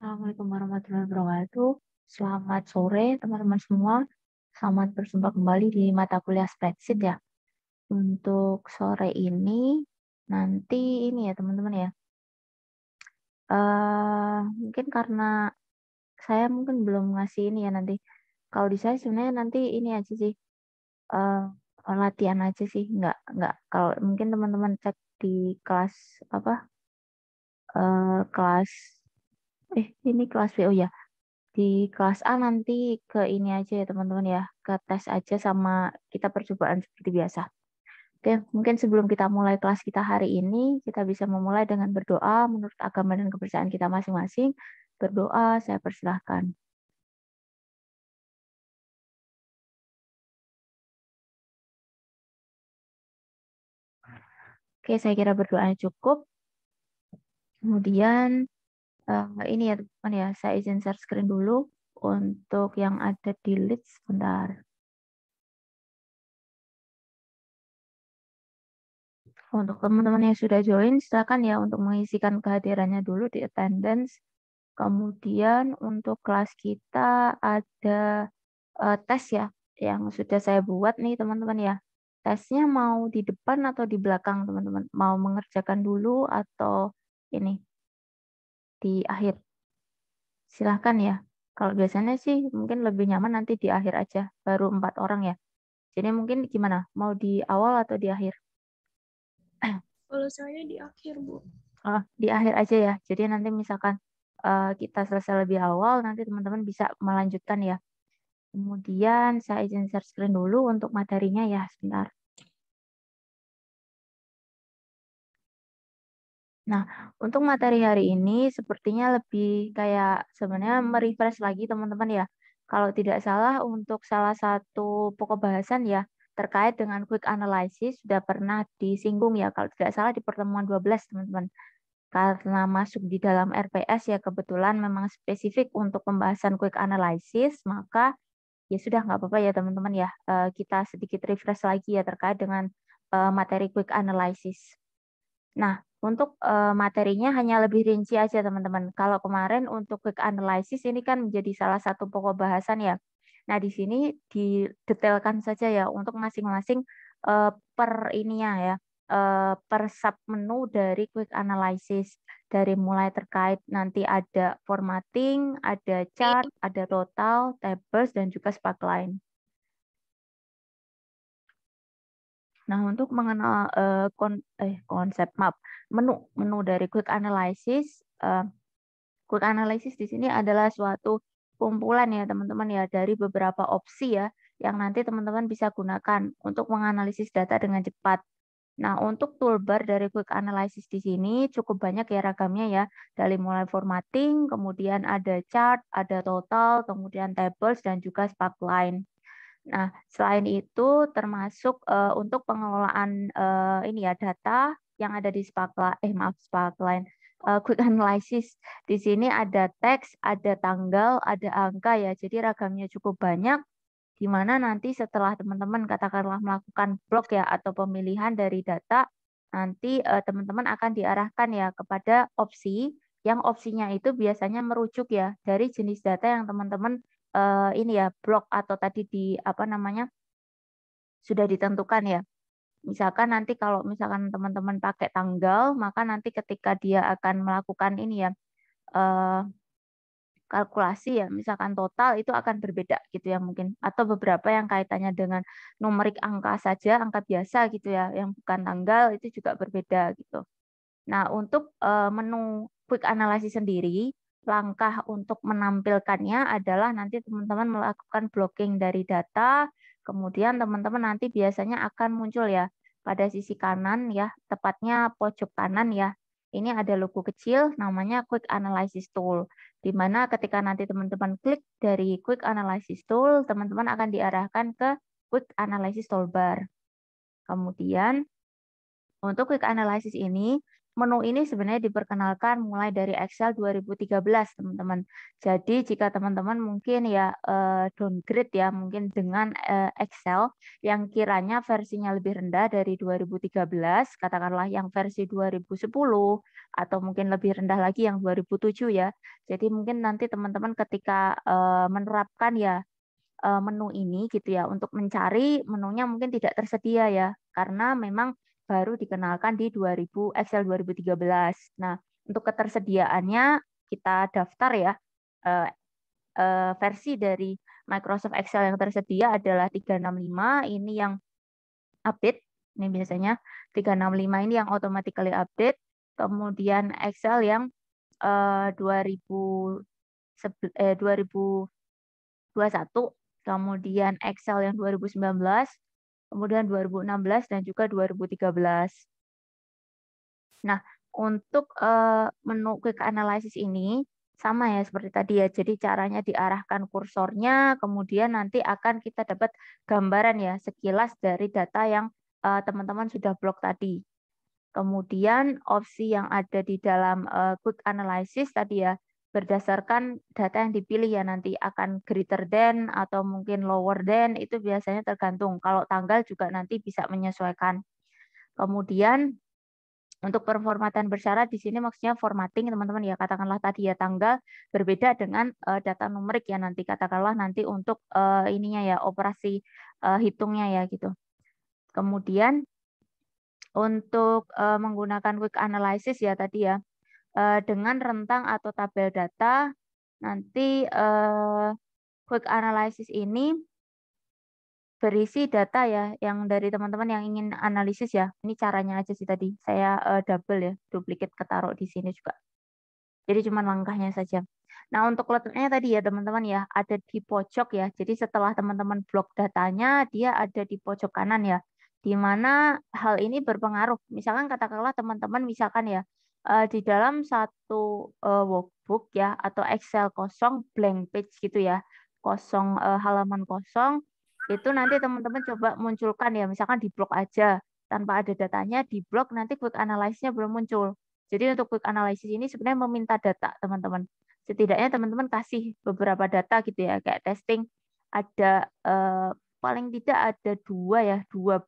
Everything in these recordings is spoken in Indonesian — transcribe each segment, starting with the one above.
Assalamualaikum warahmatullahi wabarakatuh. Selamat sore teman-teman semua. Selamat berjumpa kembali di mata kuliah spreadsheet ya. Untuk sore ini nanti ini ya teman-teman ya. Mungkin karena saya mungkin belum ngasih ini ya nanti. Kalau di saya sebenarnya nanti ini aja sih. eh Latihan aja sih. Nggak. Kalau mungkin teman-teman cek di kelas apa? Kelas ini kelas B. Oh ya. Di kelas A nanti ke ini aja ya teman-teman ya, ke tes aja sama kita percobaan seperti biasa. Oke, mungkin sebelum kita mulai kelas kita hari ini, kita bisa memulai dengan berdoa menurut agama dan kepercayaan kita masing-masing. Berdoa, saya persilahkan. Oke, saya kira berdoanya cukup. Kemudian ini ya teman ya, saya izin share screen dulu untuk yang ada di lead sebentar. Untuk teman-teman yang sudah join, silakan ya untuk mengisikan kehadirannya dulu di attendance. Kemudian untuk kelas kita ada tes ya, yang sudah saya buat nih teman-teman ya. Tesnya mau di depan atau di belakang teman-teman? Mau mengerjakan dulu atau ini di akhir? Silahkan ya. Kalau biasanya sih mungkin lebih nyaman nanti di akhir aja, baru 4 orang ya. Jadi mungkin gimana? Mau di awal atau di akhir? Kalau saya di akhir, Bu. Oh, di akhir aja ya. Jadi nanti misalkan kita selesai lebih awal, nanti teman-teman bisa melanjutkan ya. Kemudian saya izin share screen dulu untuk materinya ya, sebentar. Nah, untuk materi hari ini sepertinya lebih kayak sebenarnya merefresh lagi teman-teman ya. Kalau tidak salah untuk salah satu pokok bahasan ya terkait dengan quick analysis sudah pernah disinggung ya. Kalau tidak salah di pertemuan 12 teman-teman. Karena masuk di dalam RPS ya kebetulan memang spesifik untuk pembahasan quick analysis, maka ya sudah nggak apa-apa ya teman-teman ya. Kita sedikit refresh lagi ya terkait dengan materi quick analysis. Nah, untuk materinya hanya lebih rinci aja teman-teman. Kalau kemarin untuk quick analysis ini kan menjadi salah satu pokok bahasan ya. Nah, di sini didetailkan saja ya untuk masing-masing per ininya ya, per sub menu dari quick analysis. Dari mulai terkait nanti ada formatting, ada chart, ada total, tables, dan juga sparkline. Nah, untuk mengenal konsep map menu dari quick analysis, quick analysis di sini adalah suatu kumpulan ya teman-teman ya dari beberapa opsi ya yang nanti teman-teman bisa gunakan untuk menganalisis data dengan cepat. Nah, untuk toolbar dari quick analysis di sini cukup banyak ya ragamnya ya. Dari mulai formatting, kemudian ada chart, ada total, kemudian tables dan juga sparkline. Nah, selain itu termasuk untuk pengelolaan ini ya data yang ada di Sparkline quick analysis. Di sini ada teks, ada tanggal, ada angka ya. Jadi ragamnya cukup banyak di mana nanti setelah teman-teman katakanlah melakukan blok ya atau pemilihan dari data, nanti teman-teman akan diarahkan ya kepada opsi yang opsinya itu biasanya merujuk ya dari jenis data yang teman-teman ini ya blok atau tadi di apa namanya sudah ditentukan ya. Misalkan nanti kalau misalkan teman-teman pakai tanggal, maka nanti ketika dia akan melakukan ini ya eh, kalkulasi ya, misalkan total itu akan berbeda gitu ya mungkin. Atau beberapa yang kaitannya dengan numerik angka saja, angka biasa gitu ya, yang bukan tanggal itu juga berbeda gitu. Nah, untuk menu quick analysis sendiri, langkah untuk menampilkannya adalah nanti teman-teman melakukan blocking dari data, kemudian teman-teman nanti biasanya akan muncul ya pada sisi kanan ya, tepatnya pojok kanan ya. Ini ada logo kecil namanya Quick Analysis Tool, di mana ketika nanti teman-teman klik dari Quick Analysis Tool, teman-teman akan diarahkan ke Quick Analysis Toolbar. Kemudian untuk quick analysis ini menu ini sebenarnya diperkenalkan mulai dari Excel 2013, teman-teman. Jadi jika teman-teman mungkin ya downgrade ya mungkin dengan Excel yang kiranya versinya lebih rendah dari 2013, katakanlah yang versi 2010 atau mungkin lebih rendah lagi yang 2007 ya. Jadi mungkin nanti teman-teman ketika menerapkan ya menu ini gitu ya untuk mencari menunya mungkin tidak tersedia ya karena memang baru dikenalkan di Excel 2013. Nah, untuk ketersediaannya kita daftar ya eh, versi dari Microsoft Excel yang tersedia adalah 365, ini yang update. Ini biasanya 365 ini yang automatically update. Kemudian Excel yang 2021, kemudian Excel yang 2019, kemudian 2016 dan juga 2013. Nah, untuk menu quick analysis ini sama ya seperti tadi ya. Jadi caranya diarahkan kursornya, kemudian nanti akan kita dapat gambaran ya sekilas dari data yang teman-teman sudah blok tadi. Kemudian opsi yang ada di dalam quick analysis tadi ya, berdasarkan data yang dipilih ya nanti akan greater than atau mungkin lower than, itu biasanya tergantung. Kalau tanggal juga nanti bisa menyesuaikan. Kemudian untuk performatan bersyarat di sini maksudnya formatting teman-teman ya, katakanlah tadi ya tanggal berbeda dengan data numerik ya nanti, katakanlah nanti untuk ininya ya operasi hitungnya ya gitu. Kemudian untuk menggunakan quick analysis ya tadi ya dengan rentang atau tabel data, nanti quick analysis ini berisi data ya yang dari teman-teman yang ingin analisis ya. Ini caranya aja sih tadi. Saya double ya, duplicate ketaruh di sini juga. Jadi cuma langkahnya saja. Nah, untuk letaknya tadi ya teman-teman ya, ada di pojok ya. Jadi setelah teman-teman blok datanya, dia ada di pojok kanan ya. Di mana hal ini berpengaruh. Misalkan katakanlah teman-teman misalkan ya, di dalam satu workbook ya, atau Excel kosong, blank page gitu ya, kosong halaman kosong, itu nanti teman-teman coba munculkan ya, misalkan di blok aja, tanpa ada datanya, di blok nanti quick analysis-nya belum muncul. Jadi untuk quick analysis ini sebenarnya meminta data, teman-teman. Setidaknya teman-teman kasih beberapa data gitu ya, kayak testing ada paling tidak ada dua ya, dua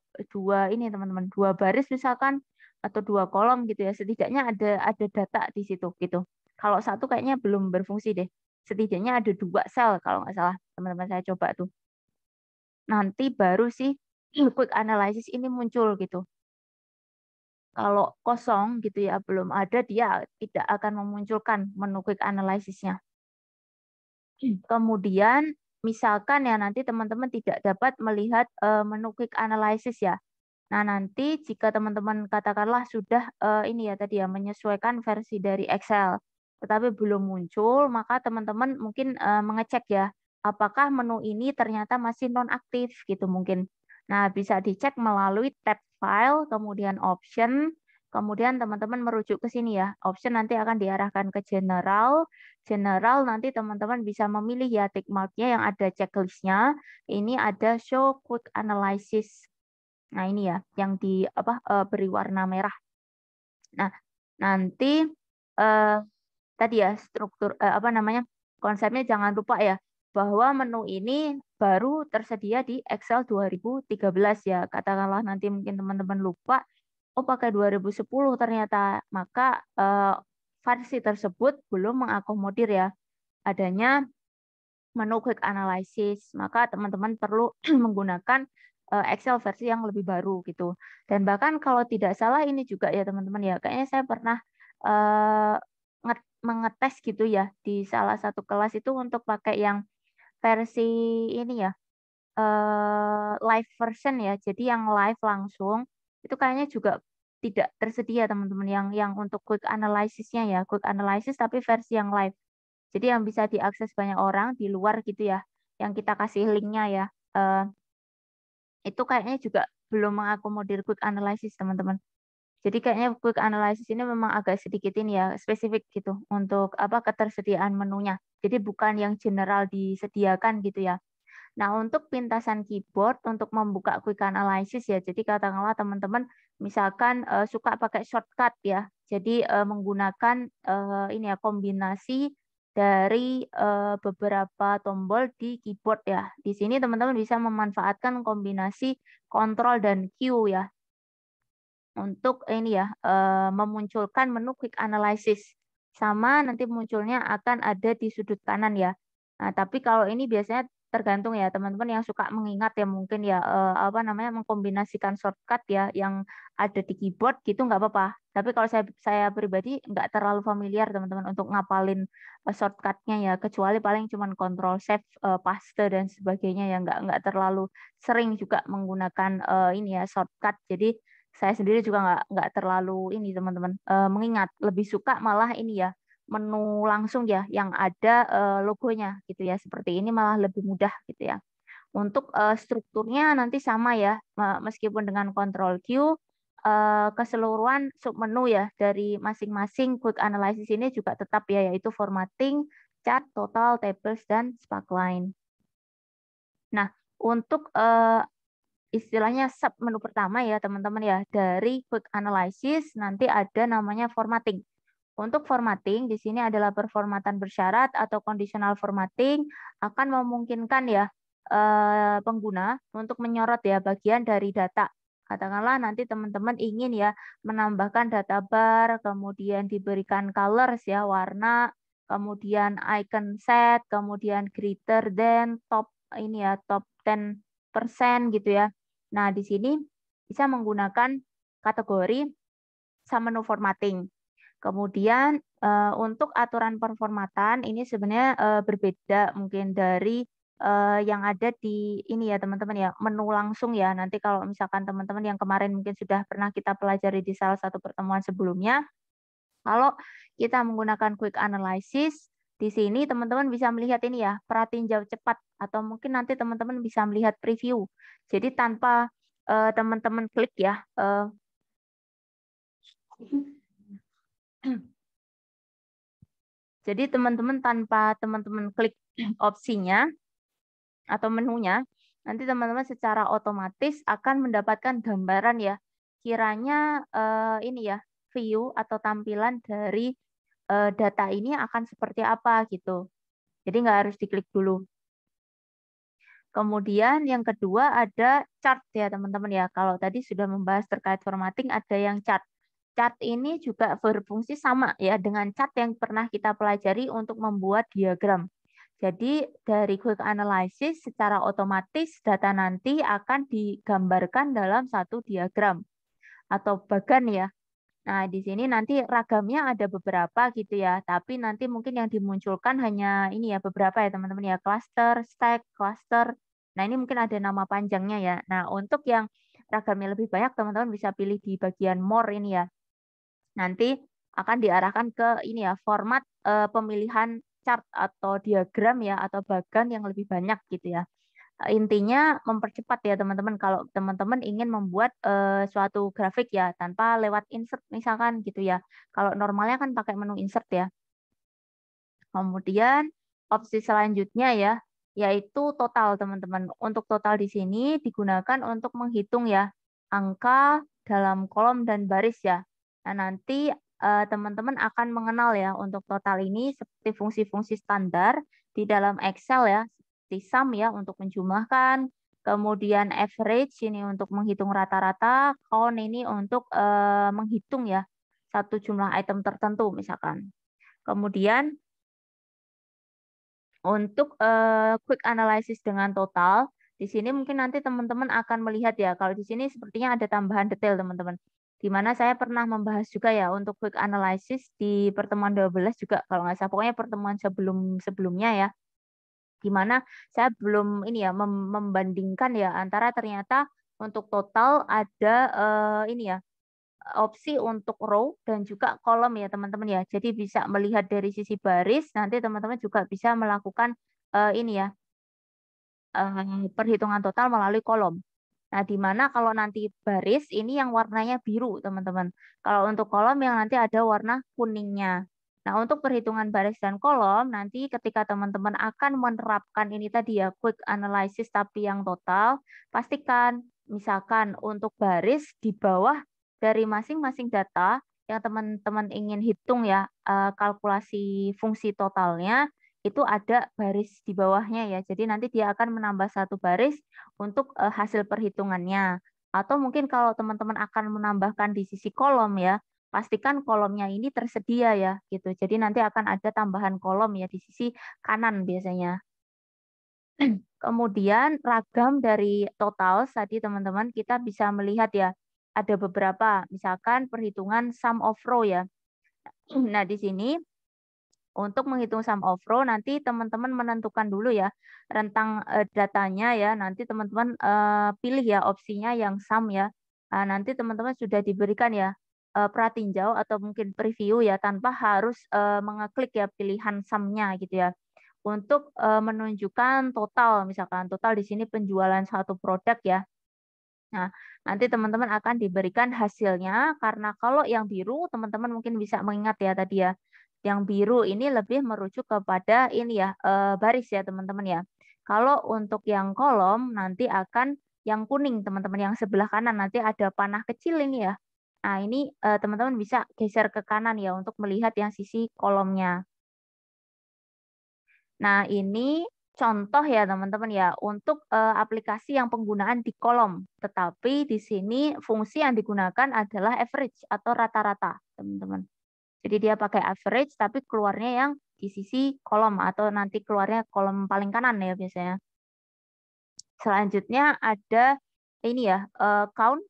ini teman-teman, dua baris misalkan atau dua kolom gitu ya. Setidaknya ada data di situ gitu. Kalau satu kayaknya belum berfungsi deh. Setidaknya ada dua sel kalau nggak salah, teman-teman saya coba tuh. Nanti baru sih quick analysis ini muncul gitu. Kalau kosong gitu ya, belum ada, dia tidak akan memunculkan menu quick analysis-nya. Kemudian misalkan ya nanti teman-teman tidak dapat melihat menu quick analysis ya. Nah, nanti jika teman-teman katakanlah sudah ini ya tadi ya menyesuaikan versi dari Excel, tetapi belum muncul, maka teman-teman mungkin mengecek ya, apakah menu ini ternyata masih nonaktif gitu mungkin. Nah, bisa dicek melalui tab file, kemudian option, kemudian teman-teman merujuk ke sini ya. Option nanti akan diarahkan ke general. General nanti teman-teman bisa memilih ya tick mark-nya yang ada checklist-nya. Ini ada show quick analysis. Nah, ini ya yang di beri warna merah. Nah, nanti tadi ya struktur konsepnya jangan lupa ya bahwa menu ini baru tersedia di Excel 2013 ya. Katakanlah nanti mungkin teman-teman lupa, oh pakai 2010 ternyata, maka versi tersebut belum mengakomodir ya adanya menu quick analysis, maka teman-teman perlu menggunakan Excel versi yang lebih baru gitu. Dan bahkan kalau tidak salah ini juga ya teman-teman ya, kayaknya saya pernah eh, mengetes gitu ya di salah satu kelas itu untuk pakai yang versi ini ya live version ya. Jadi yang live langsung itu kayaknya juga tidak tersedia teman-teman yang untuk quick analysis-nya ya, quick analysis tapi versi yang live. Jadi yang bisa diakses banyak orang di luar gitu ya, yang kita kasih linknya ya, itu kayaknya juga belum mengakomodir quick analysis teman-teman. Jadi kayaknya quick analysis ini memang agak sedikit ini ya, spesifik gitu untuk ketersediaan menunya. Jadi bukan yang general disediakan gitu ya. Nah, untuk pintasan keyboard untuk membuka quick analysis ya. Jadi katakanlah teman-teman misalkan suka pakai shortcut ya. Jadi menggunakan ini ya kombinasi dari beberapa tombol di keyboard ya. Di sini teman-teman bisa memanfaatkan kombinasi Ctrl dan Q ya untuk ini ya memunculkan menu quick analysis. Sama nanti munculnya akan ada di sudut kanan ya. Nah, tapi kalau ini biasanya tergantung ya teman-teman yang suka mengingat ya mungkin ya apa namanya mengkombinasikan shortcut ya yang ada di keyboard gitu nggak apa-apa. Tapi kalau saya pribadi nggak terlalu familiar teman-teman untuk ngapalin shortcutnya ya kecuali paling cuman control save paste dan sebagainya ya nggak terlalu sering juga menggunakan ini ya shortcut. Jadi saya sendiri juga nggak terlalu ini teman-teman mengingat lebih suka malah ini ya menu langsung ya yang ada logonya gitu ya seperti ini malah lebih mudah gitu ya untuk strukturnya nanti sama ya meskipun dengan Ctrl Q keseluruhan submenu ya dari masing-masing quick analysis ini juga tetap ya yaitu formatting, chart, total, tables dan sparkline. Nah untuk istilahnya sub menu pertama ya teman-teman ya dari quick analysis nanti ada namanya formatting. Untuk formatting di sini adalah performatan bersyarat atau conditional formatting akan memungkinkan ya pengguna untuk menyorot ya bagian dari data. Katakanlah nanti teman-teman ingin ya menambahkan data bar, kemudian diberikan colors ya warna, kemudian icon set, kemudian greater than top ini ya top 10% gitu ya. Nah, di sini bisa menggunakan kategori submenu formatting. Kemudian untuk aturan performatan ini sebenarnya berbeda mungkin dari yang ada di ini ya teman-teman ya menu langsung ya. Nanti kalau misalkan teman-teman yang kemarin mungkin sudah pernah kita pelajari di salah satu pertemuan sebelumnya, kalau kita menggunakan quick analysis di sini teman-teman bisa melihat ini ya perhatiin jauh cepat atau mungkin nanti teman-teman bisa melihat preview. Jadi tanpa teman-teman klik ya. Jadi teman-teman tanpa teman-teman klik opsinya atau menunya, nanti teman-teman secara otomatis akan mendapatkan gambaran ya. Kiranya ini ya view atau tampilan dari data ini akan seperti apa gitu. Jadi nggak harus diklik dulu. Kemudian yang kedua ada chart ya teman-teman ya. Kalau tadi sudah membahas terkait formatting ada yang chart. Chart ini juga berfungsi sama ya dengan chart yang pernah kita pelajari untuk membuat diagram. Jadi dari quick analysis secara otomatis data nanti akan digambarkan dalam satu diagram atau bagan ya. Nah, di sini nanti ragamnya ada beberapa gitu ya, tapi nanti mungkin yang dimunculkan hanya ini ya beberapa ya teman-teman ya, cluster, stack, cluster. Nah, ini mungkin ada nama panjangnya ya. Nah, untuk yang ragamnya lebih banyak teman-teman bisa pilih di bagian more ini ya. Nanti akan diarahkan ke ini ya, format pemilihan chart atau diagram ya atau bagan yang lebih banyak gitu ya. Intinya mempercepat ya teman-teman kalau teman-teman ingin membuat suatu grafik ya tanpa lewat insert misalkan gitu ya. Kalau normalnya kan pakai menu insert ya. Kemudian opsi selanjutnya ya yaitu total teman-teman. Untuk total di sini digunakan untuk menghitung ya angka dalam kolom dan baris ya. Nah, nanti teman-teman akan mengenal ya untuk total ini seperti fungsi-fungsi standar di dalam Excel ya sum ya untuk menjumlahkan, kemudian average ini untuk menghitung rata-rata, count ini untuk menghitung ya satu jumlah item tertentu misalkan. Kemudian untuk quick analysis dengan total, di sini mungkin nanti teman-teman akan melihat ya, kalau di sini sepertinya ada tambahan detail teman-teman. Di mana saya pernah membahas juga ya untuk quick analysis di pertemuan 12 juga kalau nggak salah, pokoknya pertemuan sebelumnya ya. Di mana saya belum ini ya membandingkan ya antara ternyata untuk total ada ini ya opsi untuk row dan juga kolom ya teman-teman ya. Jadi bisa melihat dari sisi baris, nanti teman-teman juga bisa melakukan ini ya perhitungan total melalui kolom. Nah, di mana kalau nanti baris ini yang warnanya biru, teman-teman. Kalau untuk kolom yang nanti ada warna kuningnya. Nah, untuk perhitungan baris dan kolom, nanti ketika teman-teman akan menerapkan ini tadi ya, quick analysis tapi yang total, pastikan misalkan untuk baris di bawah dari masing-masing data yang teman-teman ingin hitung ya, kalkulasi fungsi totalnya, itu ada baris di bawahnya ya. Jadi nanti dia akan menambah satu baris untuk hasil perhitungannya. Atau mungkin kalau teman-teman akan menambahkan di sisi kolom ya, pastikan kolomnya ini tersedia ya gitu. Jadi nanti akan ada tambahan kolom ya di sisi kanan biasanya. Kemudian ragam dari total tadi teman-teman kita bisa melihat ya, ada beberapa, misalkan perhitungan sum of row ya. Nah, di sini untuk menghitung sum of row nanti teman-teman menentukan dulu ya rentang datanya ya. Nanti teman-teman pilih ya opsinya yang sum ya. Nah, nanti teman-teman sudah diberikan ya pratinjau atau mungkin preview ya tanpa harus mengeklik ya pilihan sum-nya gitu ya. Untuk menunjukkan total, misalkan total di sini penjualan satu produk ya. Nah, nanti teman-teman akan diberikan hasilnya karena kalau yang biru teman-teman mungkin bisa mengingat ya tadi ya. Yang biru ini lebih merujuk kepada ini ya baris ya teman-teman ya. Kalau untuk yang kolom nanti akan yang kuning teman-teman yang sebelah kanan nanti ada panah kecil ini ya. Nah, ini teman-teman bisa geser ke kanan ya untuk melihat yang sisi kolomnya. Nah, ini contoh ya teman-teman ya untuk aplikasi yang penggunaan di kolom. Tetapi di sini fungsi yang digunakan adalah average atau rata-rata, teman-teman. Jadi dia pakai average tapi keluarnya yang di sisi kolom atau nanti keluarnya kolom paling kanan ya biasanya. Selanjutnya ada ini ya, count.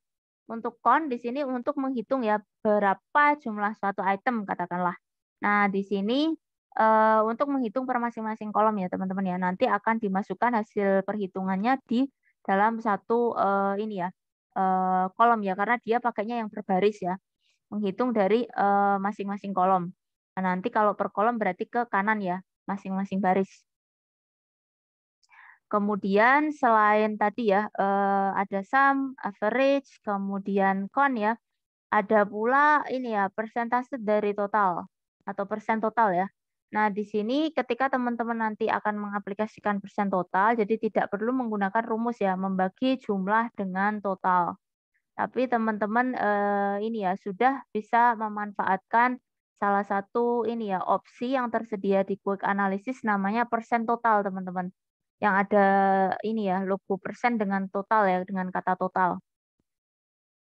Untuk count di sini untuk menghitung ya berapa jumlah suatu item katakanlah. Nah, di sini untuk menghitung per masing-masing kolom ya teman-teman ya. Nanti akan dimasukkan hasil perhitungannya di dalam satu ini ya kolom ya karena dia pakainya yang berbaris ya. Menghitung dari masing-masing kolom. Nah, nanti kalau per kolom berarti ke kanan ya masing-masing baris. Kemudian selain tadi ya ada sum, average, kemudian count ya. Ada pula ini ya, persentase dari total atau persen total ya. Nah, di sini ketika teman-teman nanti akan mengaplikasikan persen total, jadi tidak perlu menggunakan rumus ya, membagi jumlah dengan total. Tapi teman-teman ini ya sudah bisa memanfaatkan salah satu ini ya opsi yang tersedia di Quick Analysis namanya persen total teman-teman. Yang ada ini ya logo persen dengan total ya, dengan kata total.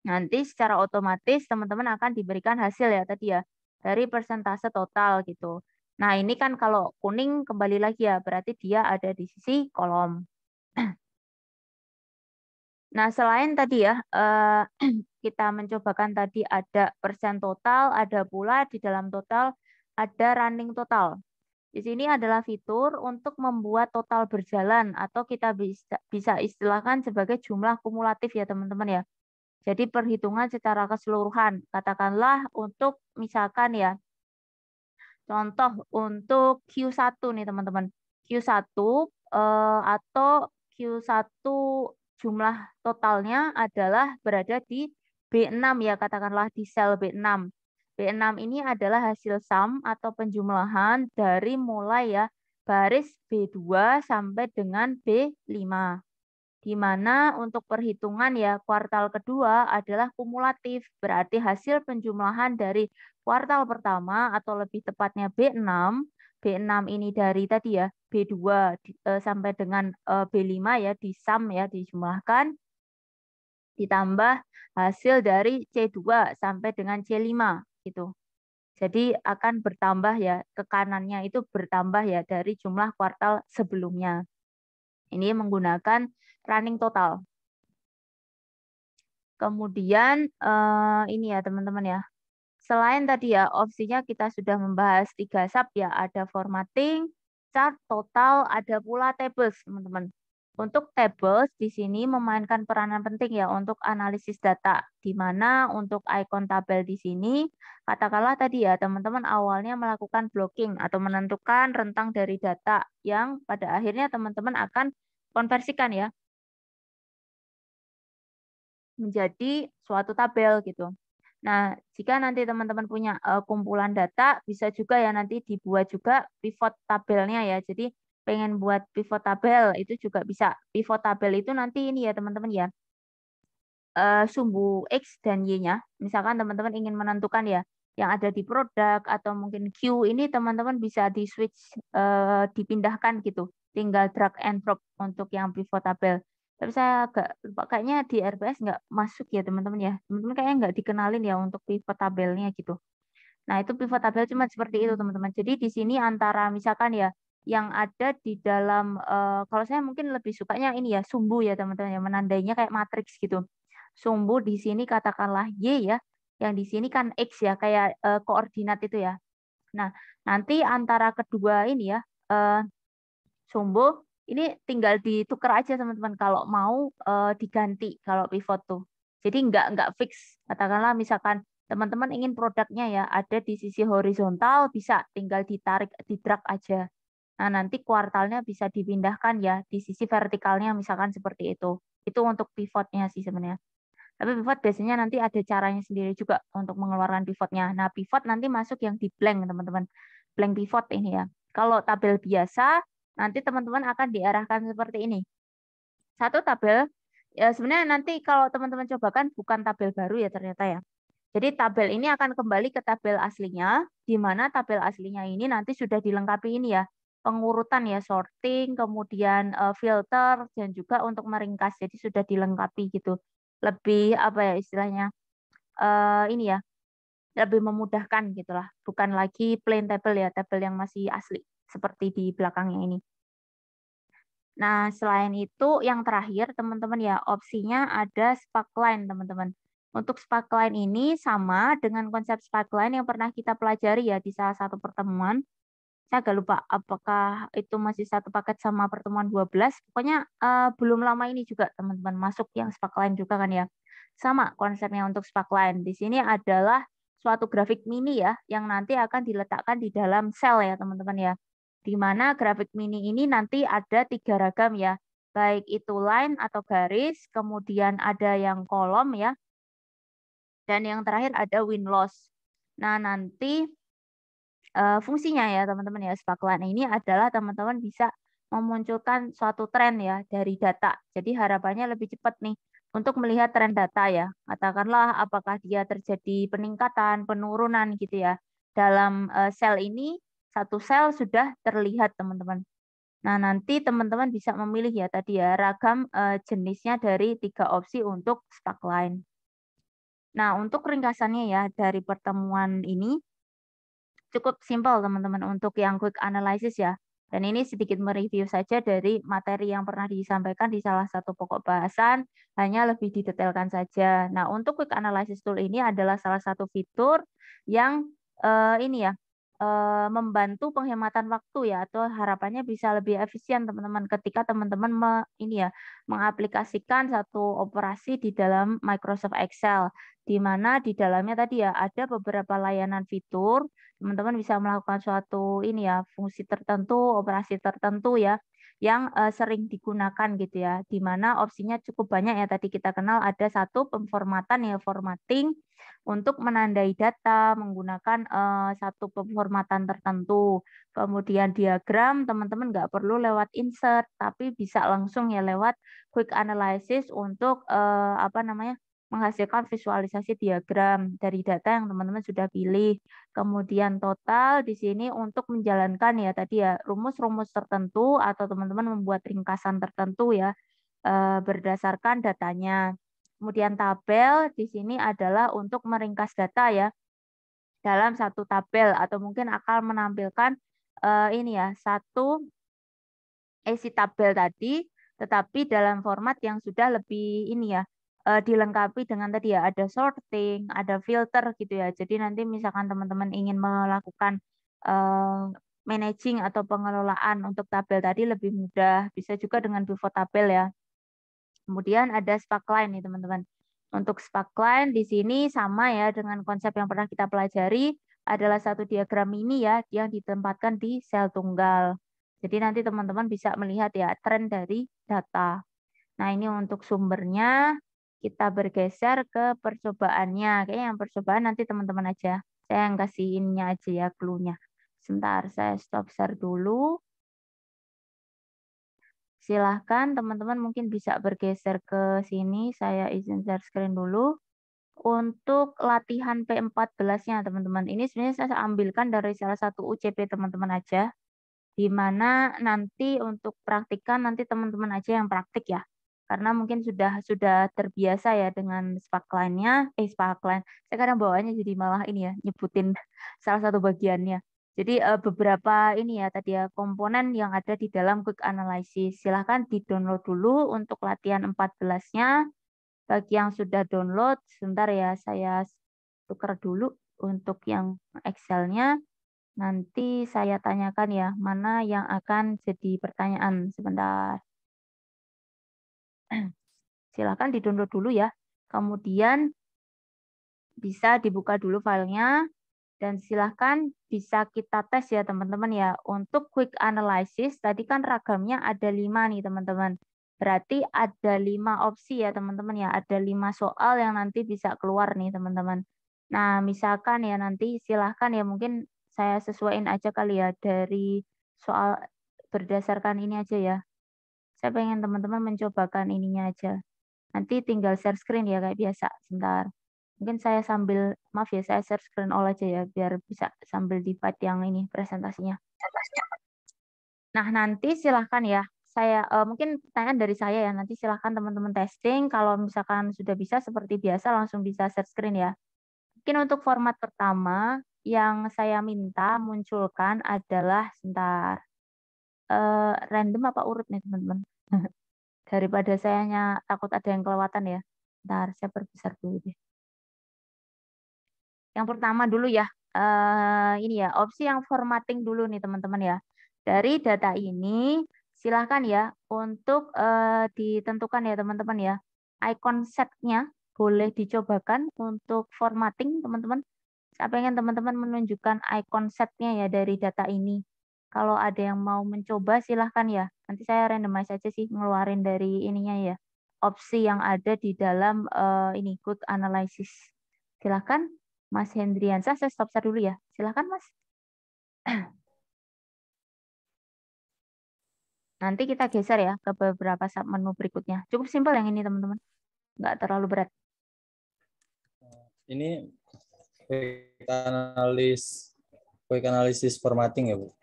Nanti secara otomatis teman-teman akan diberikan hasil ya tadi ya dari persentase total gitu. Nah, ini kan kalau kuning kembali lagi ya berarti dia ada di sisi kolom. Nah, selain tadi ya kita mencobakan tadi ada persen total, ada pula di dalam total ada running total. Di sini adalah fitur untuk membuat total berjalan atau kita bisa istilahkan sebagai jumlah kumulatif ya teman-teman ya. Jadi perhitungan secara keseluruhan. Katakanlah untuk misalkan ya, contoh untuk Q1 nih teman-teman. Q1 atau Q1 jumlah totalnya adalah berada di B6 ya, katakanlah di sel B6. B6 ini adalah hasil sum atau penjumlahan dari mulai ya baris B2 sampai dengan B5. Di mana untuk perhitungan ya kuartal kedua adalah kumulatif, berarti hasil penjumlahan dari kuartal pertama atau lebih tepatnya B6, B6 ini dari tadi ya B2 sampai dengan B5 ya di sum ya dijumlahkan ditambah hasil dari C2 sampai dengan C5 gitu. Jadi akan bertambah ya ke kanannya itu bertambah ya dari jumlah kuartal sebelumnya. Ini menggunakan running total. Kemudian ini ya teman-teman ya. Selain tadi ya opsinya kita sudah membahas 3 sub ya, ada formatting, chart, total, ada pula tables teman-teman. Untuk tables di sini memainkan peranan penting ya untuk analisis data, di mana untuk icon tabel di sini katakanlah tadi ya teman-teman awalnya melakukan blocking atau menentukan rentang dari data yang pada akhirnya teman-teman akan konversikan ya menjadi suatu tabel gitu. Nah, jika nanti teman-teman punya kumpulan data, bisa juga ya nanti dibuat juga pivot tabelnya ya. Jadi pengen buat pivot tabel itu juga bisa. Pivot tabel itu nanti ini ya teman-teman ya, sumbu X dan Y-nya. Misalkan teman-teman ingin menentukan ya, yang ada di produk atau mungkin queue ini teman-teman bisa di switch, dipindahkan gitu. Tinggal drag and drop untuk yang pivot tabel. Tapi saya agak lupa, kayaknya di RPS nggak masuk ya teman-teman ya. Teman-teman kayaknya nggak dikenalin ya untuk pivot tabelnya gitu. Nah, itu pivot tabel cuma seperti itu, teman-teman. Jadi di sini antara misalkan ya yang ada di dalam, kalau saya mungkin lebih sukanya ini ya sumbu ya teman-teman ya, menandainya kayak matriks gitu. Sumbu di sini katakanlah Y ya, yang di sini kan X ya, kayak koordinat itu ya. Nah, nanti antara kedua ini ya, sumbu ini tinggal ditukar aja teman-teman kalau mau diganti kalau pivot tuh. Jadi nggak fix. Katakanlah misalkan teman-teman ingin produknya ya ada di sisi horizontal, bisa tinggal ditarik, di-drag aja. Nah, nanti kuartalnya bisa dipindahkan ya di sisi vertikalnya misalkan seperti itu. Itu untuk pivotnya sih sebenarnya. Tapi pivot biasanya nanti ada caranya sendiri juga untuk mengeluarkan pivotnya. Nah, pivot nanti masuk yang di blank, teman-teman. Blank pivot ini ya. Kalau tabel biasa, nanti teman-teman akan diarahkan seperti ini. Satu tabel, ya sebenarnya nanti kalau teman-teman cobakan bukan tabel baru ya ternyata ya. Jadi tabel ini akan kembali ke tabel aslinya, di mana tabel aslinya ini nanti sudah dilengkapi ini ya, pengurutan ya, sorting, kemudian filter, dan juga untuk meringkas. Jadi sudah dilengkapi gitu. Lebih apa ya istilahnya, ini ya, lebih memudahkan gitulah. Bukan lagi plain table ya, tabel yang masih asli seperti di belakangnya ini. Nah, selain itu yang terakhir teman-teman ya, opsinya ada sparkline teman-teman. Untuk sparkline ini sama dengan konsep sparkline yang pernah kita pelajari ya di salah satu pertemuan. Saya agak lupa apakah itu masih satu paket sama pertemuan 12. Pokoknya belum lama ini juga teman-teman masuk yang sparkline juga kan ya. Sama konsepnya untuk sparkline. Di sini adalah suatu grafik mini ya yang nanti akan diletakkan di dalam sel ya teman-teman ya. Di mana grafik mini ini nanti ada 3 ragam ya. Baik itu line atau garis, kemudian ada yang kolom ya, dan yang terakhir ada win loss. Nah, nanti fungsinya ya teman-teman ya, sparkline ini adalah teman-teman bisa memunculkan suatu tren ya dari data. Jadi harapannya lebih cepat nih untuk melihat tren data ya. Katakanlah apakah dia terjadi peningkatan, penurunan gitu ya. Dalam sel ini, satu sel sudah terlihat teman-teman. Nah, nanti teman-teman bisa memilih ya tadi ya ragam jenisnya dari 3 opsi untuk sparkline. Nah, untuk ringkasannya ya dari pertemuan ini cukup simpel teman-teman untuk yang quick analysis ya. Dan ini sedikit mereview saja dari materi yang pernah disampaikan di salah satu pokok bahasan, hanya lebih didetailkan saja. Nah, untuk quick analysis tool ini adalah salah satu fitur yang ini ya, membantu penghematan waktu ya, atau harapannya bisa lebih efisien teman-teman ketika teman-teman ini ya, mengaplikasikan satu operasi di dalam Microsoft Excel, di mana di dalamnya tadi ya ada beberapa layanan fitur. Teman-teman bisa melakukan suatu ini ya, fungsi tertentu, operasi tertentu ya, yang sering digunakan gitu ya, di mana opsinya cukup banyak ya. Tadi kita kenal ada satu pemformatan ya, formatting untuk menandai data menggunakan satu pemformatan tertentu. Kemudian diagram, teman-teman nggak perlu lewat insert, tapi bisa langsung ya lewat quick analysis untuk apa namanya, menghasilkan visualisasi diagram dari data yang teman-teman sudah pilih. Kemudian total di sini untuk menjalankan ya tadi ya rumus-rumus tertentu atau teman-teman membuat ringkasan tertentu ya berdasarkan datanya. Kemudian tabel di sini adalah untuk meringkas data ya dalam satu tabel atau mungkin akan menampilkan ini ya satu isi tabel tadi tetapi dalam format yang sudah lebih ini ya dilengkapi dengan tadi ya ada sorting, ada filter gitu ya. Jadi nanti misalkan teman-teman ingin melakukan managing atau pengelolaan untuk tabel tadi lebih mudah. Bisa juga dengan pivot tabel ya. Kemudian ada sparkline nih teman-teman. Untuk sparkline di sini sama ya dengan konsep yang pernah kita pelajari adalah satu diagram mini ya yang ditempatkan di sel tunggal. Jadi nanti teman-teman bisa melihat ya tren dari data. Nah, ini untuk sumbernya. Kita bergeser ke percobaannya. Kayaknya yang percobaan nanti teman-teman aja. Saya yang kasih ininya aja ya, clue-nya. Sebentar, saya stop share dulu. Silahkan teman-teman mungkin bisa bergeser ke sini. Saya izin share screen dulu. untuk latihan P14-nya, teman-teman. Ini sebenarnya saya ambilkan dari salah satu UCP teman-teman aja, di mana nanti untuk praktikan nanti teman-teman aja yang praktik ya. Karena mungkin sudah terbiasa ya dengan sparkline-nya, sparkline. Saya kadang bawaannya jadi malah ini ya, nyebutin salah satu bagiannya. Jadi beberapa ini ya tadi ya komponen yang ada di dalam quick analysis. Silahkan di-download dulu untuk latihan 14-nya. Bagi yang sudah download, sebentar ya saya tukar dulu untuk yang Excel-nya. Nanti saya tanyakan ya, mana yang akan jadi pertanyaan. Sebentar. Silakan di-download dulu ya. Kemudian bisa dibuka dulu filenya. Dan silahkan bisa kita tes ya teman-teman ya. Untuk quick analysis, tadi kan ragamnya ada 5 nih teman-teman. Berarti ada 5 opsi ya teman-teman ya. Ada 5 soal yang nanti bisa keluar nih teman-teman. Nah misalkan ya nanti silahkan ya mungkin saya sesuaiin aja kali ya dari soal berdasarkan ini aja ya. Saya pengen teman-teman mencobakan ininya aja. Nanti tinggal share screen ya kayak biasa. Sebentar. Mungkin saya sambil, maaf ya, saya share screen all aja ya, biar bisa sambil divide yang ini presentasinya. Nah, nanti silahkan ya, saya mungkin pertanyaan dari saya ya, nanti silahkan teman-teman testing, kalau misalkan sudah bisa seperti biasa langsung bisa share screen ya. Mungkin untuk format pertama yang saya minta munculkan adalah, sebentar, random apa urut nih teman-teman? Daripada sayanya takut ada yang kelewatan ya. Bentar, saya perbesar dulu deh. Yang pertama dulu ya, ini ya, opsi yang formatting dulu nih teman-teman ya. Dari data ini, silahkan ya untuk ditentukan ya teman-teman ya. Icon setnya boleh dicobakan untuk formatting teman-teman. Saya pengen teman-teman menunjukkan icon setnya ya dari data ini. Kalau ada yang mau mencoba silahkan ya. Nanti saya randomize aja sih ngeluarin dari ininya ya. Opsi yang ada di dalam ini quick analysis. Silahkan. Mas Hendriansah, saya stop share dulu ya. Silakan, Mas. Nanti kita geser ya ke beberapa submenu berikutnya. Cukup simpel yang ini, teman-teman. Nggak terlalu berat. Ini quick analysis formatting ya, Bu?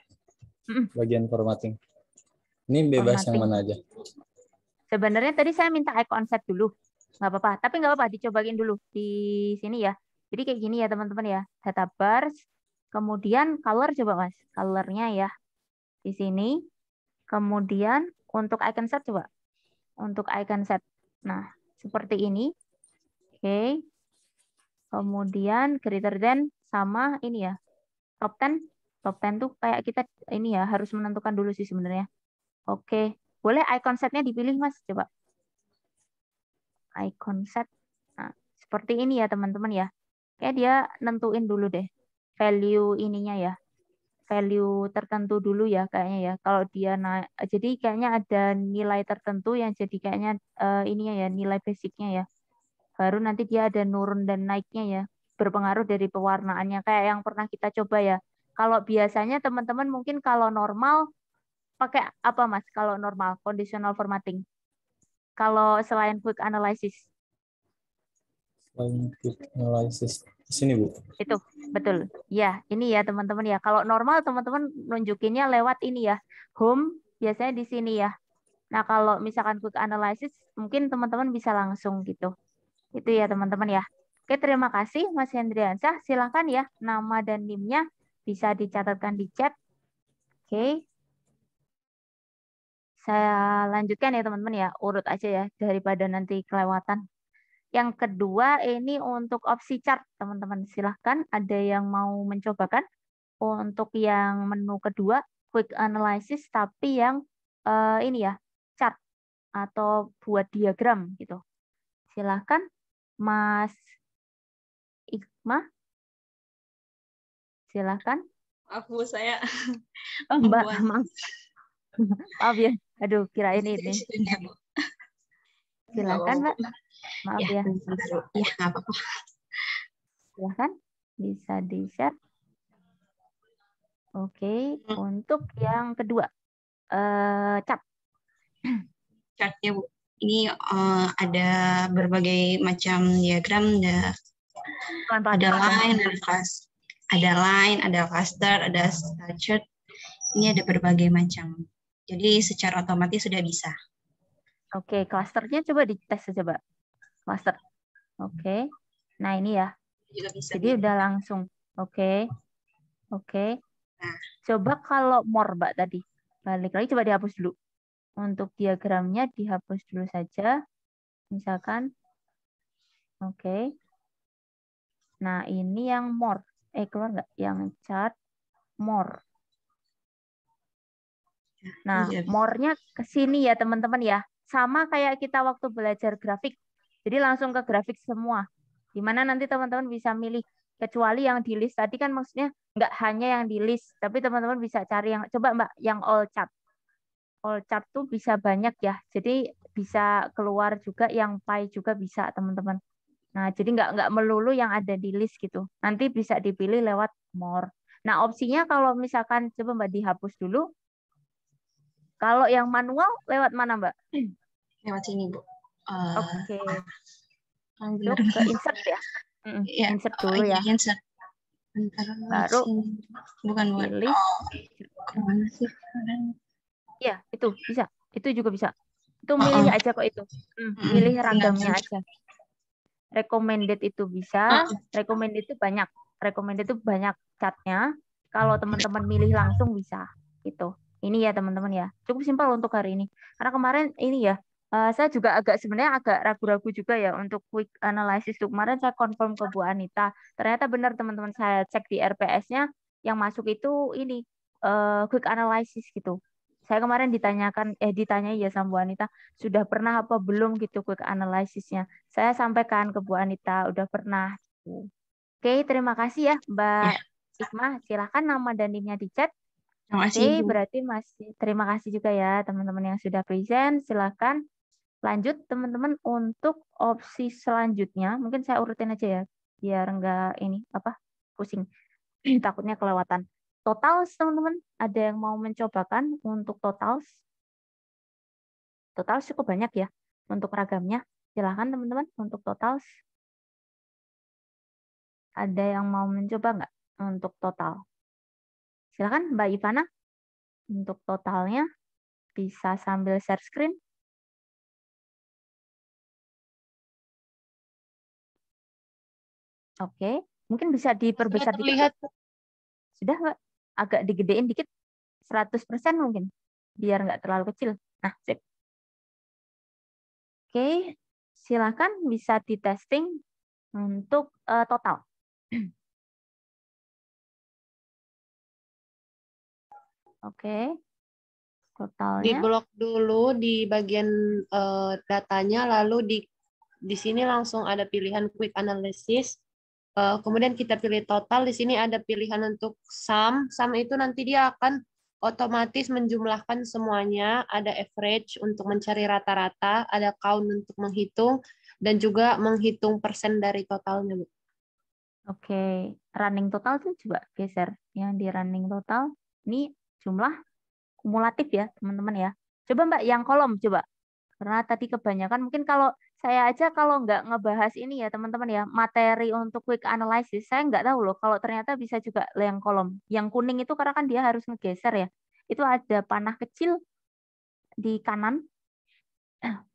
Bagian formatting. Ini bebas Formatting. yang mana aja? Sebenarnya tadi saya minta icon set dulu. Nggak apa-apa. Tapi nggak apa-apa, dicobain dulu di sini ya. Jadi kayak gini ya, teman-teman ya. Data bars. Kemudian color coba, Mas. Colornya ya. Di sini. Kemudian untuk icon set coba. Untuk icon set. Nah, seperti ini. Oke. Kemudian greater than sama ini ya. Top 10. Top 10 tuh kayak kita ini ya harus menentukan dulu sih sebenarnya. Oke. Boleh icon setnya dipilih, Mas. Coba. Icon set. Nah, seperti ini ya teman-teman ya. Kayak dia nentuin dulu deh. Value ininya ya. Value tertentu dulu ya kayaknya ya. Kalau dia naik. Jadi kayaknya ada nilai tertentu yang jadi kayaknya ininya ya. Nilai basicnya ya. Baru nanti dia ada nurun dan naiknya ya. Berpengaruh dari pewarnaannya. Kayak yang pernah kita coba ya. Kalau biasanya teman-teman mungkin kalau normal pakai apa Mas? Kalau normal, conditional formatting. Kalau selain quick analysis. Quick analysis. Di sini, Bu. Itu, betul. Ya, ini ya teman-teman ya. Kalau normal teman-teman nunjukinnya lewat ini ya. Home, biasanya di sini ya. Nah, kalau misalkan quick analysis, mungkin teman-teman bisa langsung gitu. Itu ya teman-teman ya. Oke, terima kasih Mas Hendriansah. Silakan ya, nama dan NIM-nya bisa dicatatkan di chat. Oke. Saya lanjutkan ya teman-teman ya. Urut aja ya, daripada nanti kelewatan. Yang kedua ini untuk opsi chart, teman-teman. Silahkan, ada yang mau mencobakan? Untuk yang menu kedua, quick analysis, tapi yang ini ya, chart atau buat diagram gitu. Silahkan, Mas Iqmah. Silahkan. Aku saya. Oh, Mbak, maaf. Maaf ya. Aduh, kirain ini. Silahkan, Mbak. Maaf ya. Ya, nggak apa-apa. Silahkan, bisa di-share. Oke, untuk yang kedua, chart. Chartnya, Bu. Ini ada berbagai macam diagram. Pelan-pelan. Ada line, ada cluster, ada structured. Ini ada berbagai macam. Jadi secara otomatis sudah bisa. Oke, clusternya coba dites coba. Cluster. Oke. Nah, ini ya. Juga bisa. Jadi udah langsung. Oke. Nah. Coba kalau more, Mbak, tadi. Balik lagi, coba dihapus dulu. Untuk diagramnya dihapus dulu saja. Misalkan. Oke. Nah, ini yang more. Keluar nggak? Yang chart more. Nah, more-nya ke sini ya, teman-teman ya. Sama kayak kita waktu belajar grafik. Jadi langsung ke grafik semua. Dimana nanti teman-teman bisa milih. Kecuali yang di list tadi kan maksudnya nggak hanya yang di list. Tapi teman-teman bisa cari yang, coba Mbak, yang all chart. All chart tuh bisa banyak ya. Jadi bisa keluar juga yang pie juga bisa, teman-teman. Nah, jadi nggak melulu yang ada di list gitu. Nanti bisa dipilih lewat more. Nah, opsinya kalau misalkan, coba Mbak dihapus dulu. Kalau yang manual lewat mana, Mbak? Lewat sini, Bu. Oke. Masuk ke insert ya. Ya. Insert dulu ya. Insert. Bentar, baru bukan pilih. Kemana sih? Iya, itu bisa. Itu juga bisa. Itu milihnya aja kok itu. Pilih ragamnya aja. Recommended itu bisa. Recommended itu banyak. Recommended itu banyak catnya. Kalau teman-teman milih langsung bisa. Gitu. Ini ya teman-teman ya. Cukup simpel untuk hari ini. Karena kemarin ini ya, saya juga sebenarnya agak ragu-ragu juga ya untuk quick analysis. Kemarin saya confirm ke Bu Anita. Ternyata benar teman-teman, saya cek di RPS-nya yang masuk itu ini quick analysis gitu. Saya kemarin ditanya ya sama Bu Anita, sudah pernah apa belum gitu quick analysis-nya. Saya sampaikan ke Bu Anita, udah pernah. Oke, terima kasih ya Mbak Ikma. Silakan nama dan NIM-nya di chat. Oke, berarti masih terima kasih juga ya teman-teman yang sudah present. Silakan lanjut teman-teman untuk opsi selanjutnya. Mungkin saya urutin aja ya, biar enggak pusing. Takutnya kelewatan. Totals teman-teman, ada yang mau mencobakan untuk totals? Totals cukup banyak ya untuk ragamnya. Silakan teman-teman untuk totals. Ada yang mau mencoba nggak untuk total? Silakan Mbak Ivana. Untuk totalnya bisa sambil share screen. Oke, mungkin bisa diperbesar dikit. Sudah Mbak? Agak digedein dikit. 100% mungkin. Biar nggak terlalu kecil. Nah, sip. Oke, silakan bisa di-testing untuk total. Oke. Totalnya. Di blok dulu di bagian datanya, lalu di sini langsung ada pilihan quick analysis. Kemudian kita pilih total. Di sini ada pilihan untuk sum. Sum itu nanti dia akan otomatis menjumlahkan semuanya. Ada average untuk mencari rata-rata, ada count untuk menghitung, dan juga menghitung persen dari totalnya, Bu. Oke, running total tuh coba geser. Yang di running total, ini jumlah kumulatif ya, teman-teman ya. Coba Mbak, yang kolom coba. Karena tadi kebanyakan, mungkin kalau saya aja kalau nggak ngebahas ini ya, teman-teman ya, materi untuk quick analysis, saya nggak tahu loh kalau ternyata bisa juga yang kolom. Yang kuning itu karena kan dia harus ngegeser ya. Itu ada panah kecil di kanan.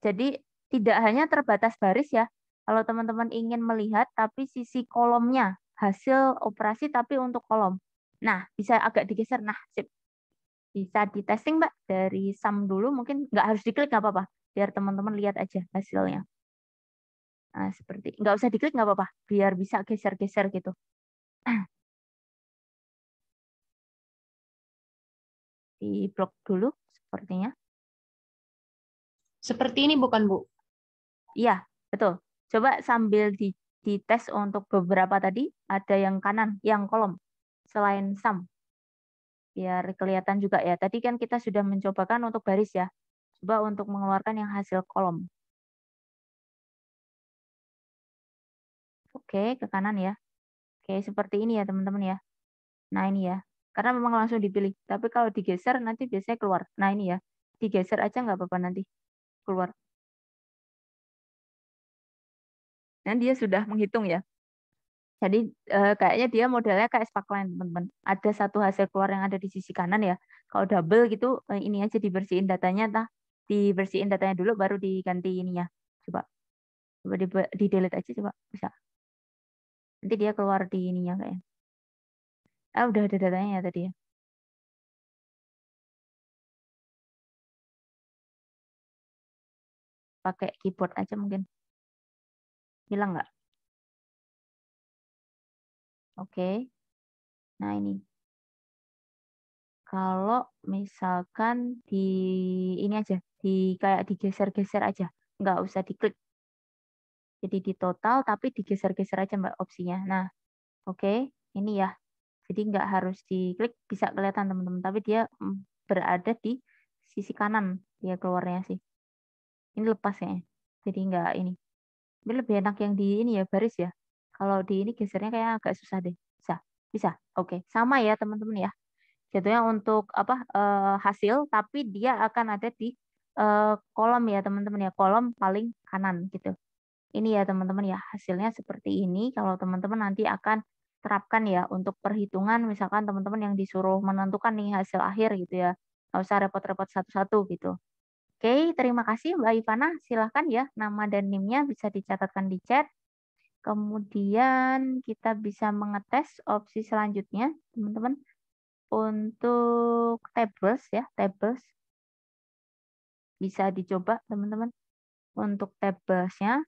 Jadi tidak hanya terbatas baris ya. Kalau teman-teman ingin melihat, tapi sisi kolomnya, hasil operasi tapi untuk kolom. Nah, bisa agak digeser. Nah, sip. Bisa di testing Mbak dari sum dulu, mungkin nggak harus diklik nggak apa-apa, biar teman-teman lihat aja hasilnya. Nah, seperti nggak usah diklik nggak apa-apa, biar bisa geser-geser gitu. Di blok dulu sepertinya. Seperti ini bukan, Bu? Iya, betul. Coba sambil dites untuk beberapa tadi, ada yang kanan, yang kolom, selain sum. Biar kelihatan juga ya. Tadi kan kita sudah mencobakan untuk baris ya. Coba untuk mengeluarkan yang hasil kolom. Oke, ke kanan ya. Oke, seperti ini ya teman-teman ya. Nah ini ya. Karena memang langsung dipilih. Tapi kalau digeser nanti biasanya keluar. Nah ini ya. Digeser aja nggak apa-apa nanti. Keluar. Dan dia sudah menghitung ya. Jadi kayaknya dia modelnya kayak sparkline, teman-teman. Ada satu hasil keluar yang ada di sisi kanan ya. Kalau double gitu, ini aja dibersihin datanya, dibersihin datanya dulu, baru diganti ininya. Coba di delete aja, coba bisa. Nanti dia keluar di ininya kayaknya. Udah ada datanya ya tadi ya. Pakai keyboard aja mungkin. Hilang nggak? Oke. Nah ini. Kalau misalkan di ini aja, kayak digeser-geser aja, nggak usah diklik. Jadi di total tapi digeser-geser aja Mbak opsinya. Nah, oke, ini ya. Jadi nggak harus diklik, bisa kelihatan teman-teman. Tapi dia berada di sisi kanan dia keluarnya sih. Ini lepas ya. Jadi nggak ini. Ini lebih enak yang di ini ya baris ya. Kalau di ini gesernya kayak agak susah deh. Bisa, bisa. Oke, sama ya teman-teman ya. Jatuhnya untuk apa hasil, tapi dia akan ada di kolom ya teman-teman ya, kolom paling kanan gitu. Ini ya teman-teman ya, hasilnya seperti ini. Kalau teman-teman nanti akan terapkan ya untuk perhitungan, misalkan teman-teman yang disuruh menentukan nih hasil akhir gitu ya. Nggak usah repot-repot satu-satu gitu. Oke, terima kasih Mbak Ivana. Silahkan ya, nama dan NIM-nya bisa dicatatkan di chat. Kemudian kita bisa mengetes opsi selanjutnya, teman-teman. Untuk tables ya, tables. Bisa dicoba, teman-teman. Untuk tablesnya,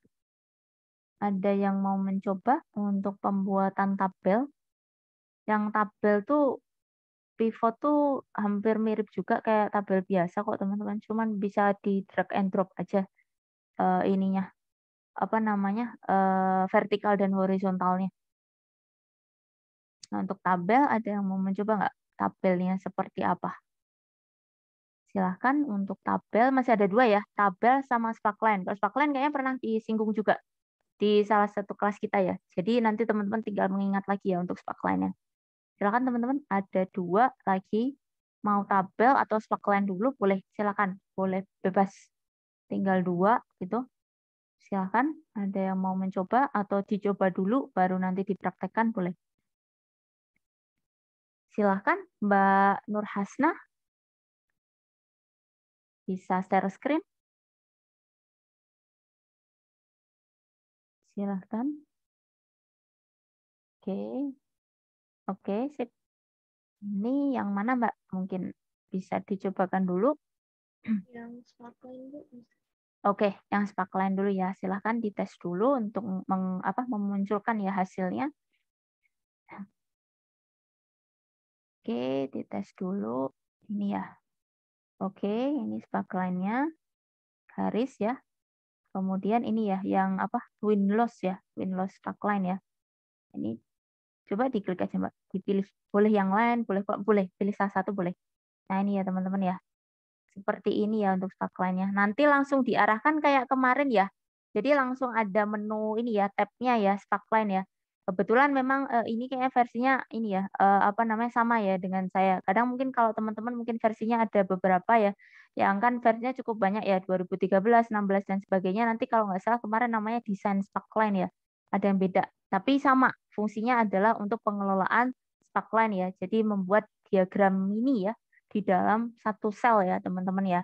ada yang mau mencoba untuk pembuatan tabel. Yang tabel tuh pivot tuh hampir mirip juga kayak tabel biasa kok teman-teman. Cuman bisa di drag and drop aja ininya. Apa namanya? Vertikal dan horizontalnya. Nah, untuk tabel ada yang mau mencoba nggak? Tabelnya seperti apa? Silahkan untuk tabel, masih ada dua ya. Tabel sama sparkline. Kalau sparkline kayaknya pernah disinggung juga di salah satu kelas kita ya. Jadi nanti teman-teman tinggal mengingat lagi ya untuk sparkline-nya. Silakan teman-teman, ada dua lagi. Mau tabel atau sparkline dulu boleh, silakan. Boleh bebas. Tinggal dua gitu. Silakan, ada yang mau mencoba atau dicoba dulu baru nanti dipraktekkan boleh. Silahkan Mbak Nur Hasnah. Bisa share screen. Silahkan. Oke. Oke, sip. Ini yang mana Mbak? Mungkin bisa dicobakan dulu. Yang sparkling Bu. Oke, yang sparkline dulu ya. Silahkan dites dulu untuk memunculkan ya hasilnya. Oke, dites dulu. Ini ya. Oke, ini sparkline-nya. Garis ya. Kemudian ini ya, yang win-loss ya. Win-loss sparkline ya. Ini coba diklik aja Mbak. Dipilih. Boleh yang lain, boleh. Pilih salah satu boleh. Nah ini ya teman-teman ya. Seperti ini ya untuk sparkline-nya. Nanti langsung diarahkan kayak kemarin ya. Jadi langsung ada menu ini ya, tab-nya ya, sparkline ya. Kebetulan memang ini kayaknya versinya ini ya, sama ya dengan saya. Kadang mungkin kalau teman-teman mungkin versinya ada beberapa ya, yang kan versinya cukup banyak ya, 2013, 16 dan sebagainya. Nanti kalau nggak salah kemarin namanya desain sparkline ya, ada yang beda. Tapi sama, fungsinya adalah untuk pengelolaan sparkline ya. Jadi membuat diagram ini ya di dalam satu sel ya teman-teman ya.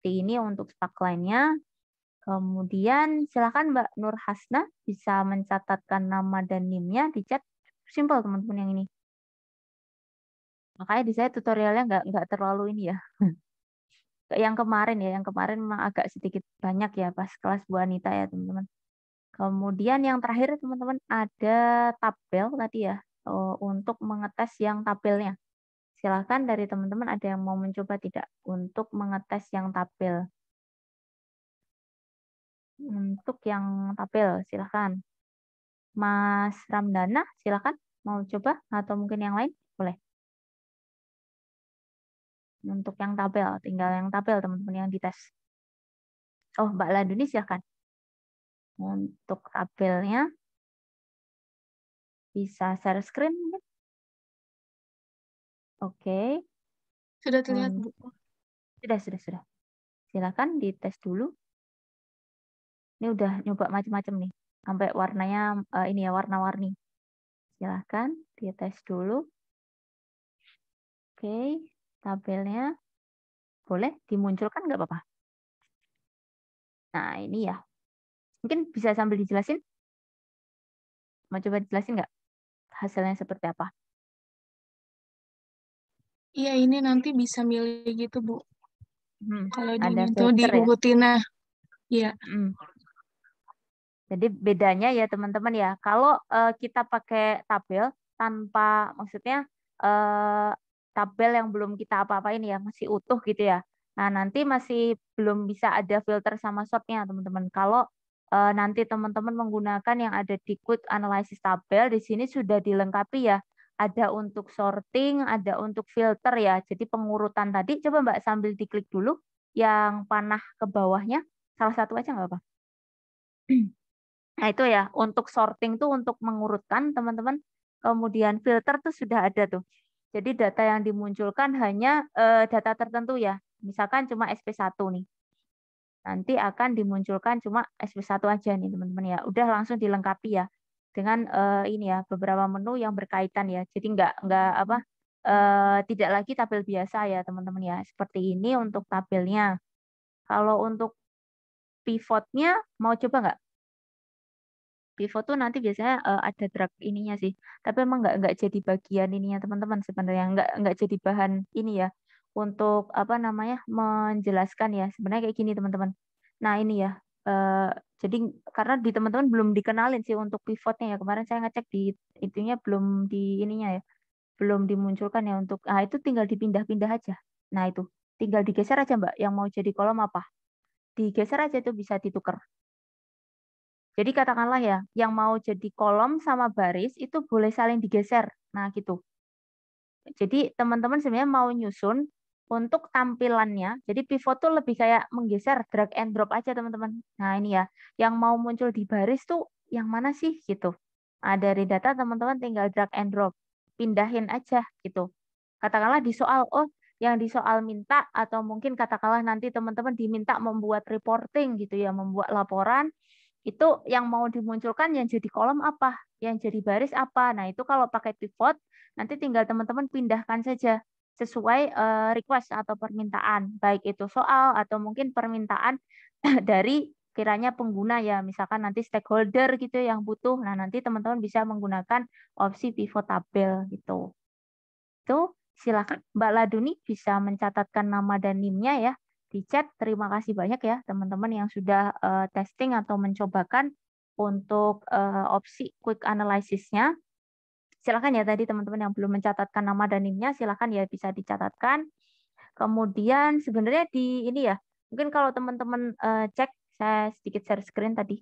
Ini untuk sparkline-nya. Kemudian silakan Mbak Nur Hasna bisa mencatatkan nama dan NIM-nya di chat. Simple teman-teman yang ini. Makanya di saya tutorialnya nggak terlalu ini ya. Yang kemarin ya, yang kemarin memang agak sedikit banyak ya pas kelas Bu Anita ya teman-teman. Kemudian yang terakhir teman-teman ada tabel tadi ya untuk mengetes yang tabelnya. Silakan dari teman-teman ada yang mau mencoba tidak untuk mengetes yang tabel. Untuk yang tabel, silakan. Mas Ramdana, silakan. Mau coba atau mungkin yang lain? Boleh. Untuk yang tabel, tinggal yang tabel teman-teman yang dites. Oh, Mbak Landuni silakan. Untuk tabelnya, bisa share screen mungkin? Oke. Sudah terlihat Bu. Sudah. Silakan dites dulu. Ini udah nyoba macam-macam nih. Sampai warnanya ini ya, warna-warni. Silahkan dites dulu. Oke, tabelnya boleh dimunculkan nggak apa-apa. Nah, ini ya. Mungkin bisa sambil dijelasin. Mau coba dijelasin nggak hasilnya seperti apa? Iya, ini nanti bisa milih gitu, Bu. Kalau di Ada ini tuh di filter ya. Huhutina. Iya. Jadi bedanya ya teman-teman ya, kalau kita pakai tabel tanpa, maksudnya tabel yang belum kita apa-apain ya, masih utuh gitu ya. Nah, nanti masih belum bisa ada filter sama sortnya teman-teman. Kalau nanti teman-teman menggunakan yang ada di Quick Analysis tabel, di sini sudah dilengkapi ya. Ada untuk sorting, ada untuk filter ya. Jadi pengurutan tadi, coba Mbak sambil diklik dulu yang panah ke bawahnya. Salah satu aja nggak apa-apa. Nah, itu ya, untuk sorting tuh untuk mengurutkan teman-teman. Kemudian filter tuh sudah ada tuh. Jadi data yang dimunculkan hanya data tertentu ya. Misalkan cuma SP1 nih. Nanti akan dimunculkan cuma SP1 aja nih teman-teman ya. Udah langsung dilengkapi ya dengan ini ya, beberapa menu yang berkaitan ya. Jadi nggak apa tidak lagi tabel biasa ya teman-teman ya. Seperti ini untuk tabelnya. Kalau untuk pivotnya mau coba nggak? Pivot tuh nanti biasanya ada drag ininya sih, tapi emang nggak jadi bagian ininya teman-teman sebenarnya, nggak jadi bahan ini ya untuk apa namanya menjelaskan ya sebenarnya kayak gini teman-teman. Nah ini ya, jadi karena di teman-teman belum dikenalin sih untuk pivotnya ya, kemarin saya ngecek di itunya belum di ininya ya, belum dimunculkan ya untuk, nah itu tinggal dipindah-pindah aja. Nah itu tinggal digeser aja Mbak, yang mau jadi kolom apa, digeser aja itu bisa ditukar. Jadi katakanlah ya, yang mau jadi kolom sama baris itu boleh saling digeser. Nah, gitu. Jadi teman-teman sebenarnya mau nyusun untuk tampilannya. Jadi pivot tuh lebih kayak menggeser, drag and drop aja teman-teman. Nah, ini ya. Yang mau muncul di baris tuh yang mana sih gitu. Nah, dari data teman-teman tinggal drag and drop. Pindahin aja gitu. Katakanlah di soal, oh yang di soal minta, atau mungkin katakanlah nanti teman-teman diminta membuat reporting gitu ya, membuat laporan. Itu yang mau dimunculkan yang jadi kolom apa, yang jadi baris apa. Nah, itu kalau pakai pivot, nanti tinggal teman-teman pindahkan saja sesuai request atau permintaan, baik itu soal atau mungkin permintaan dari kiranya pengguna ya, misalkan nanti stakeholder gitu yang butuh. Nah, nanti teman-teman bisa menggunakan opsi pivot tabel gitu. Itu silakan Mbak Laduni bisa mencatatkan nama dan NIM-nya ya di chat. Terima kasih banyak ya teman-teman yang sudah testing atau mencobakan untuk opsi quick analysis-nya. Silakan ya tadi teman-teman yang belum mencatatkan nama dan NIM-nya silakan ya bisa dicatatkan. Kemudian sebenarnya di ini ya, mungkin kalau teman-teman cek, saya sedikit share screen tadi.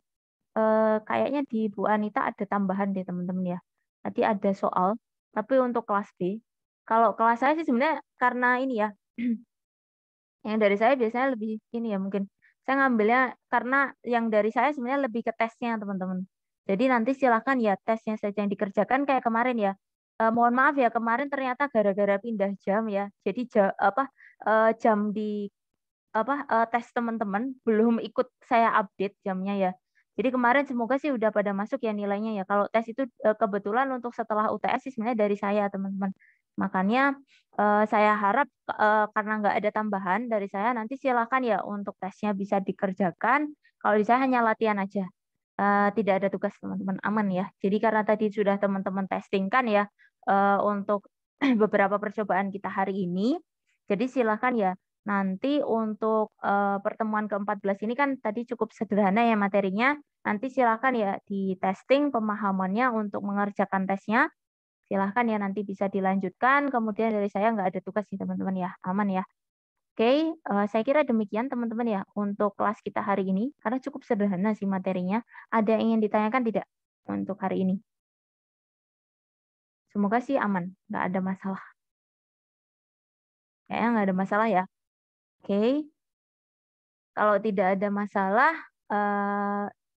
Kayaknya di Bu Anita ada tambahan deh teman-teman ya. Tadi ada soal, tapi untuk kelas B. Kalau kelas saya sih sebenarnya karena ini ya, yang dari saya biasanya lebih ini ya mungkin. Saya ngambilnya karena yang dari saya sebenarnya lebih ke tesnya teman-teman. Jadi nanti silakan ya tesnya saja yang dikerjakan kayak kemarin ya. Mohon maaf ya kemarin ternyata gara-gara pindah jam ya. Jadi jam di tes teman-teman belum ikut saya update jamnya ya. Jadi kemarin semoga sih udah pada masuk ya nilainya ya. Kalau tes itu kebetulan untuk setelah UTS sih sebenarnya dari saya teman-teman. Makanya saya harap karena nggak ada tambahan dari saya nanti silakan ya untuk tesnya bisa dikerjakan. Kalau di saya hanya latihan aja. Tidak ada tugas teman-teman, aman ya. Jadi karena tadi sudah teman-teman testing kan ya untuk beberapa percobaan kita hari ini. Jadi silakan ya nanti untuk pertemuan ke-14 ini kan tadi cukup sederhana ya materinya. Nanti silakan ya di testing pemahamannya untuk mengerjakan tesnya. Silakan ya nanti bisa dilanjutkan. Kemudian dari saya nggak ada tugas nih teman-teman ya, aman ya. Oke, saya kira demikian teman-teman ya untuk kelas kita hari ini. Karena cukup sederhana sih materinya. Ada yang ingin ditanyakan tidak untuk hari ini? Semoga sih aman, nggak ada masalah. Kayaknya nggak ada masalah ya. Oke, kalau tidak ada masalah,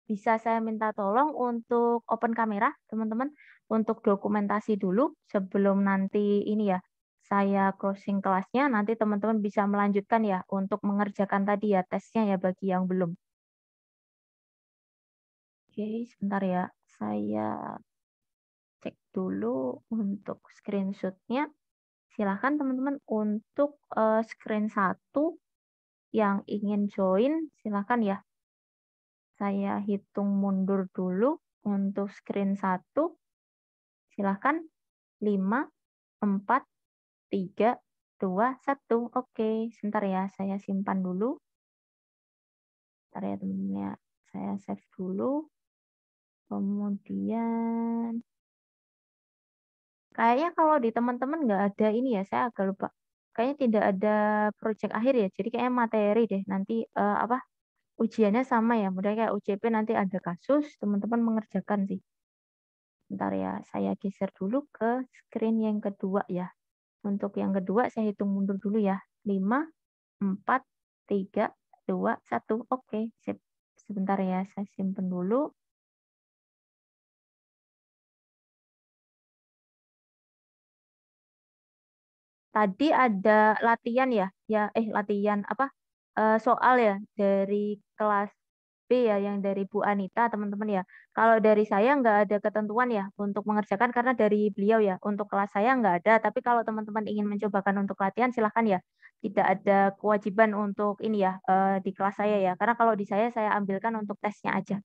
bisa saya minta tolong untuk open kamera, teman-teman, untuk dokumentasi dulu sebelum nanti ini ya, saya closing kelasnya, nanti teman-teman bisa melanjutkan ya untuk mengerjakan tadi ya tesnya ya bagi yang belum. Oke, sebentar ya, saya cek dulu untuk screenshot-nya. Silahkan teman-teman untuk screen 1 yang ingin join, silahkan ya. Saya hitung mundur dulu untuk screen 1. Silahkan 5, 4, 3, 2, 1. Oke, sebentar ya, saya simpan dulu. Sebentar ya teman-teman ya, saya save dulu. Kemudian kayaknya kalau di teman-teman nggak ada ini ya, saya agak lupa. Kayaknya tidak ada project akhir ya, jadi kayaknya materi deh. Nanti ujiannya sama ya, mudah kayak UJP nanti ada kasus, teman-teman mengerjakan sih. Bentar ya, saya geser dulu ke screen yang kedua ya. Untuk yang kedua saya hitung mundur dulu ya. 5, 4, 3, 2, 1. Oke, sip. Sebentar ya, saya simpan dulu. Tadi ada latihan ya, latihan apa? Soal ya dari kelas B ya, yang dari Bu Anita teman-teman ya. Kalau dari saya nggak ada ketentuan ya untuk mengerjakan karena dari beliau ya. Untuk kelas saya nggak ada, tapi kalau teman-teman ingin mencobakan untuk latihan silahkan ya. Tidak ada kewajiban untuk ini ya di kelas saya ya. Karena kalau di saya ambilkan untuk tesnya aja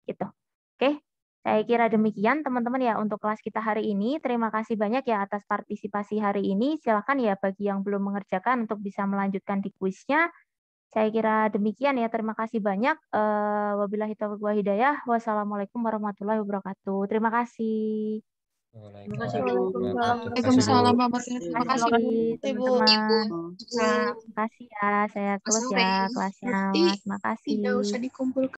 gitu. Oke. Saya kira demikian teman-teman ya untuk kelas kita hari ini. Terima kasih banyak ya atas partisipasi hari ini. Silakan ya bagi yang belum mengerjakan untuk bisa melanjutkan di kuisnya. Saya kira demikian ya. Terima kasih banyak. Wabillahi taufiq wal hidayah. Wassalamualaikum warahmatullahi wabarakatuh. Terima kasih. Terima kasih, Bu. Waalaikumsalam warahmatullahi Terima wabarakatuh. kasih teman-teman. Terima kasih ya. Saya close ya kelasnya. Terima kasih. Tidak usah dikumpulkan.